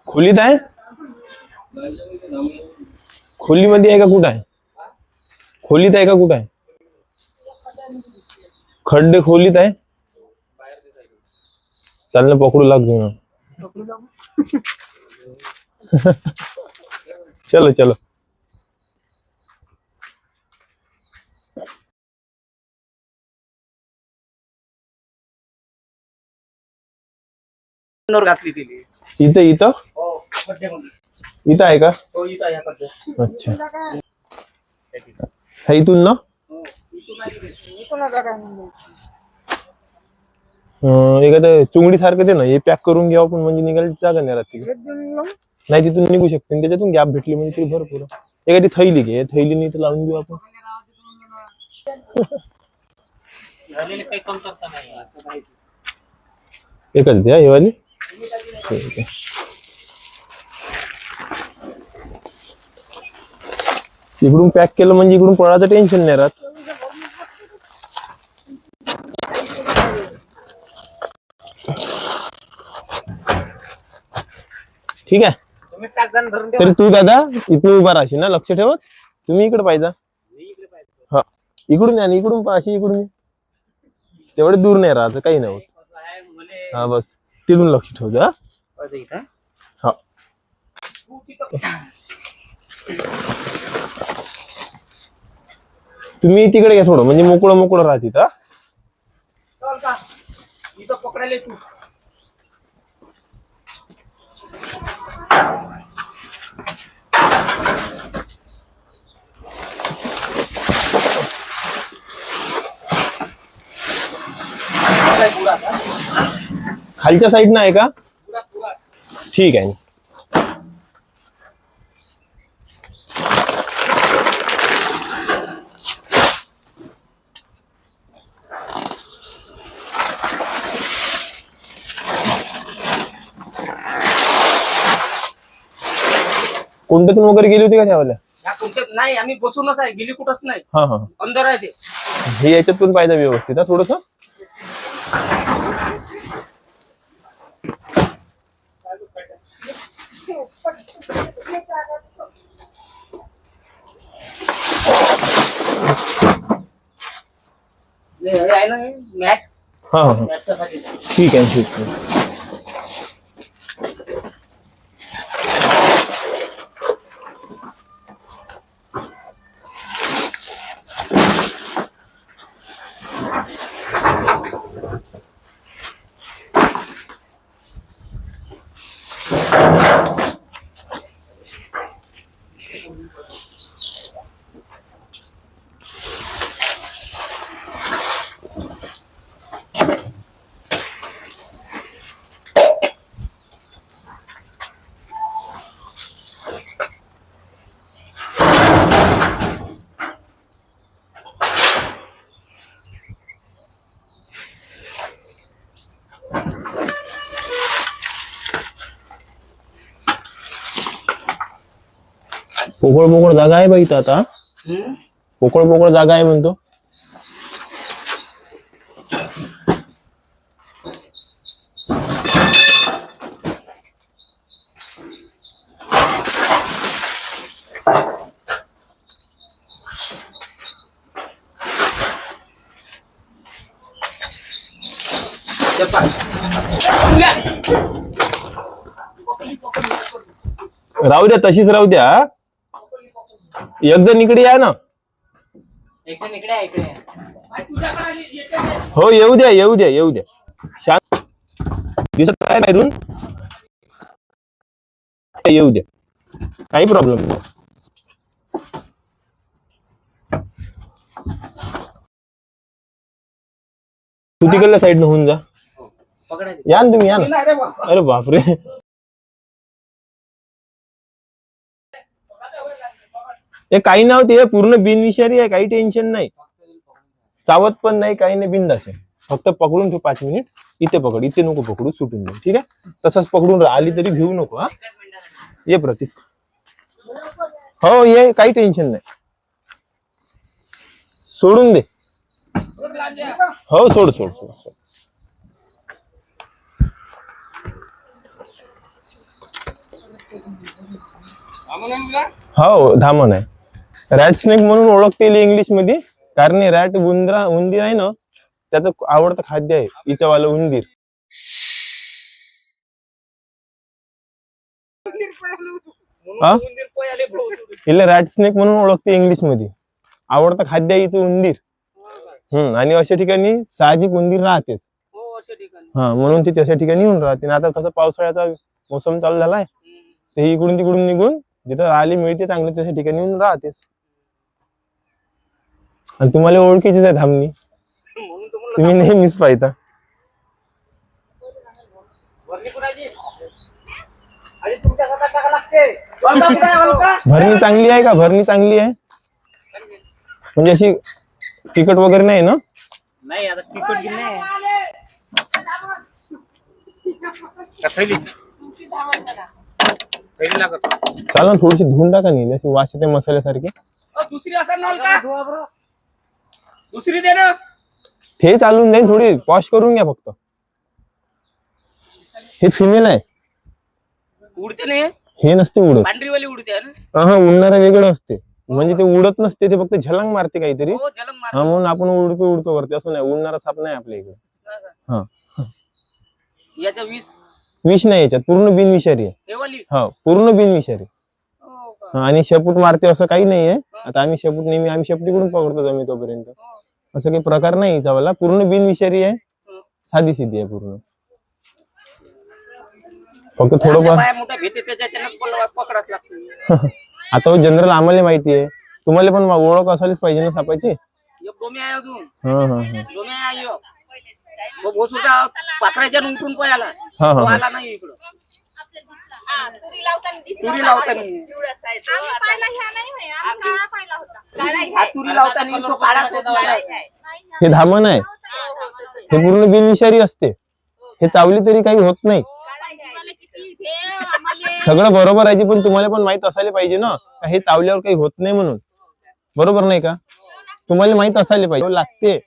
खोलीत आहे? खोलीमध्ये आहे का कुठं आहे? खोलीत आहे का कुठं आहे? खड्डे खोलीत आहे? चालना पकडू लागतो ना. चलो चलो. घातली तिने. इथं इथं इथं आहे का? अच्छा, हा इथून ना एखादं चुंगडी सारखं ते ना हे पॅक करून घ्यावं पण म्हणजे निघायला जागा नाही राहते. नाही तिथून निघू शकते त्याच्यातून गॅप भेटली म्हणजे तरी भरपूर. एखादी थैली घे, थैलीने तर लावून घेऊ आपण. एकच द्या हे वाली. इकडून पॅक केलं म्हणजे इकडून पळाचं टेन्शन नाही राहत. ठीक आहे. तरी तू दादा इथून उभा राहशील ना, लक्ष ठेवत. तुम्ही इकडे पाहिजे. हा इकडून या ना, इकडून पाशी इकडून तेवढे दूर नाही राहत, काही नाही होत. हा बस तिथून लक्ष ठेव जा. हा तुम्ही तिकडे घ्या थोडं म्हणजे मोकळं मोकळं राहते. खालच्या साईडनं आहे का? ठीक आहे. कोणत्यातून वगैरे गेली होती का त्यावेळेला? नाही आम्ही बसूनच आहे, गेली कुठंच नाही. हा हा अंदर आहे ते. हे याच्यातून पाहिजे व्यवस्थित थोडस. आहे ना मॅट. हा हा ठीक आहे ठीक आहे. पोकळ पोकळ जागा आहे बाई. आता पोकळ पोकळ जागा आहे म्हणतो. राहू द्या तशीच राहू द्या. एक जण इकडे या ना. हो येऊ द्या येऊ द्या येऊ द्या. शांत दिसत काय बाहेरून येऊ द्या, काही प्रॉब्लेम नाही. तू तिकडल्या साईडनं होऊन जा. या ना तुम्ही या ना. अरे बापरे. हे काही नव्हते, पूर्ण बिनविषारी आहे, काही टेन्शन नाही. चावत पण नाही काही नाही, बिंदास आहे. फक्त पकडून ठेव 5 मिनिट. इथे पकड, इथे नको पकडू, सुटून दे. ठीक आहे तसंच पकडून आली तरी भिवू नको. हा ये प्रतीक. हो ये, काही टेन्शन नाही. सोडून दे. हो सोड सोड सोड सोड. हो धामण आहे. रॅट स्नेक म्हणून ओळखते इंग्लिश मध्ये, कारण रॅट उंदीर आहे ना, त्याचं आवडतं खाद्य आहे हिच्यावालं उंदीर. हिला रॅट स्नेक म्हणून ओळखते इंग्लिश मध्ये, आवडतं खाद्य आहे हिचं उंदीर. आणि अशा ठिकाणी साहजिक उंदीर राहतेच. हा, म्हणून ती तशा ठिकाणी येऊन राहते. आता कसं पावसाळ्याचा मोसम चालू झालाय, ते इकडून तिकडून निघून जिथं राहायला मिळते चांगलं तशा ठिकाणी येऊन राहतेस. आणि तुम्हाला ओळखीचीच आहे धामणी, तुम्ही नेहमीच पाहता. भरणी चांगली आहे का? भरणी चांगली आहे म्हणजे अशी तिखट वगैरे नाही ना? नाही आता तिखट नाही. चाल ना, थोडीशी धुवून टाका नाही अशी वास येते मसाल्यासारखी. दुसरी असं का? दुसरी दे ना. ते चालून जाईल, थोडी वॉश करून घ्या फक्त. हे फिमेल आहे. उडते नाही, हे नसते उडत. पांढरीवाली उडते ना. हा, उडणारा वेगळं असते. म्हणजे ते उडत नसते, ते फक्त झलंग मारते काहीतरी. हो, झलंग मारते. हा, म्हणून आपण उडतो वरती असं नाही. उडणारा साप नाही आपल्या इकडे. हा, याच्या विष नाही याच्यात, पूर्ण बिनविषारी आहे. हो, पूर्ण बिनविषारी. आणि शेपूट मारते असं काही नाहीये. आता आम्ही शेपटीकडून पकडतो जमी तोपर्यंत. असं काही प्रकार नाही हिचावाला, पूर्ण बिनविषारी आहे, साधी सीधी आहे पूर्ण. फक्त थोडं आता जनरल आम्हाला माहिती आहे, तुम्हाला पण ओळख असायलाच पाहिजे ना सापाची. पात्राच्या उठून पळाला. नाही इकडं तुरी लावताना तो काळा. हे धामण आहे, हे पूर्ण बिनविषारी असते. हे चावली तरी काही होत नाही. सगळं बरोबर आहे, पण तुम्हाला पण माहित असायला पाहिजे ना, हे चावल्यावर काही होत नाही म्हणून. बरोबर नाही का? तुम्हाला माहित असायला पाहिजे. लागते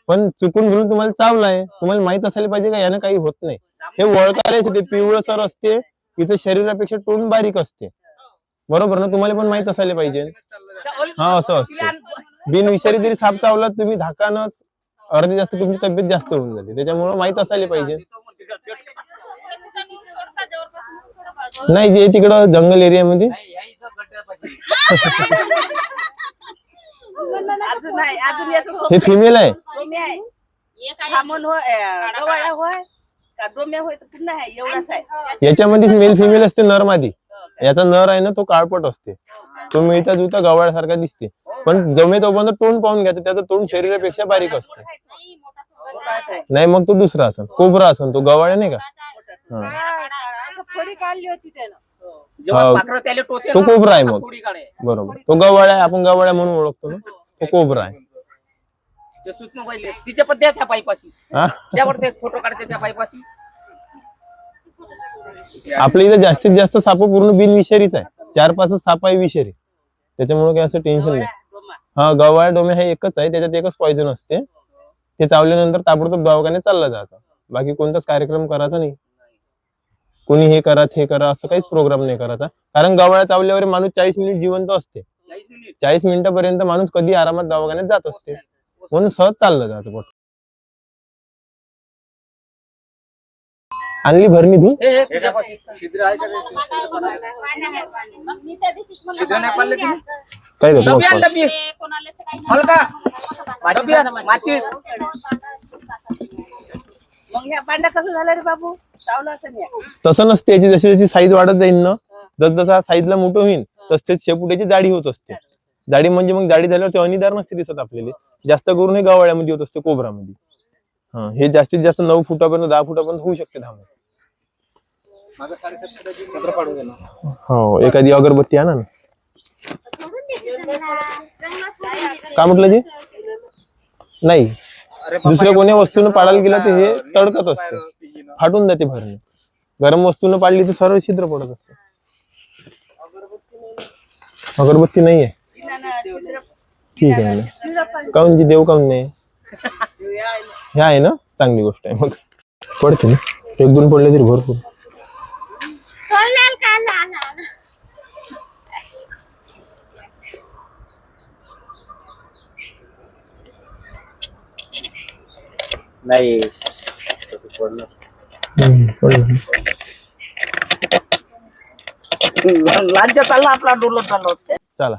पण चुकून म्हणून तुम्हाला चावलाय, तुम्हाला माहित असायला पाहिजे का यानं काही होत नाही. हे वळकायलाच ते पिवळसर असते, तिचं शरीरापेक्षा तोंड बारीक असते. बरोबर ना? तुम्हाला पण माहित असायला पाहिजे. हा, असं असतं. बिनविषारी जरी साप चावला तुम्ही धाकानच अर्धी जास्त तुमची तब्येत जास्त होऊन जाते. त्याच्यामुळे माहित असायला पाहिजे. नाही, जे तिकडं जंगल एरियामध्ये हे फिमेल आहे. याच्यामध्ये मेल फिमेल असते, नर मादी. याचा नर आहे ना, तो काळपट असते, तो मिळता जुळता गवाळ्यासारखा दिसते. पण जमे तोपर्यंत तोंड पाहून घ्यायचं, त्याचं तोंड शरीरापेक्षा बारीक असते. नाही, मग तो दुसरा असन, कोबरा असन, तो गवाळ्या नाही का? तो कोबरा आहे मग. बरोबर, तो गवाळ्या आहे, आपण गवाळ्या म्हणून ओळखतो ना, तो कोबरा आहे. तिच्या पण द्या त्या पाईपाशी, त्यावर ते फोटो काढते त्या पाईपाशी. आपल्या इथे जास्तीत जास्त साप पूर्ण बिनविषारीच आहे. 4-5 साप आहे विषारी, त्याच्यामुळे काही असं टेन्शन नाही. हा, गवाळ्या डोम्या हे एकच आहे, त्याच्यात एकच पॉइझन असते. ते चावल्यानंतर ताबडतोब दवाखान्यात चालला जायचा. बाकी कोणताच कार्यक्रम करायचा नाही. कोणी हे करा ते करा असं काहीच प्रोग्राम नाही करायचा. कारण गवाळ्या चावल्यावर माणूस 40 मिनिट जिवंत असते. 40 मिनिटापर्यंत माणूस कधी आरामात दवाखान्यात जात असते. म्हणून सहज चाललं जायचं. पोट आणली भरणी तू? काय तसं नसते. याची जशी जशी साईज वाढत जाईल ना, जसजसा साईजला मोठं होईल तसतेच शेपुटाची जाडी होत असते. जाडी म्हणजे मग जाडी झाल्यावर ते अनिदार नसते दिसत आपल्याला. जास्त करून हे गवाळ्यामध्ये होत असते, कोबरामध्ये. हा, हे जास्तीत जास्त 9 फुटापर्यंत 10 फुटापर्यंत होऊ शकते धामण. हो, एखादी अगरबत्ती आणा ना. काय म्हटलं जी? नाही, दुसऱ्या कोण्या वस्तूनं पाडायला गेला तर हे तडकत असते, फाटून जाते भरणी. गरम वस्तूनं पाडली तर सरळ छिद्र पडत असते. अगरबत्ती नाहीये, ठीक आहे ना. काऊन जी देऊ काऊन नाही? हे आहे ना, चांगली गोष्ट आहे. मग पडते ना, 1-2 पडले तरी भरपूर. नाही लांजा चालला आपला डोलत चालला चला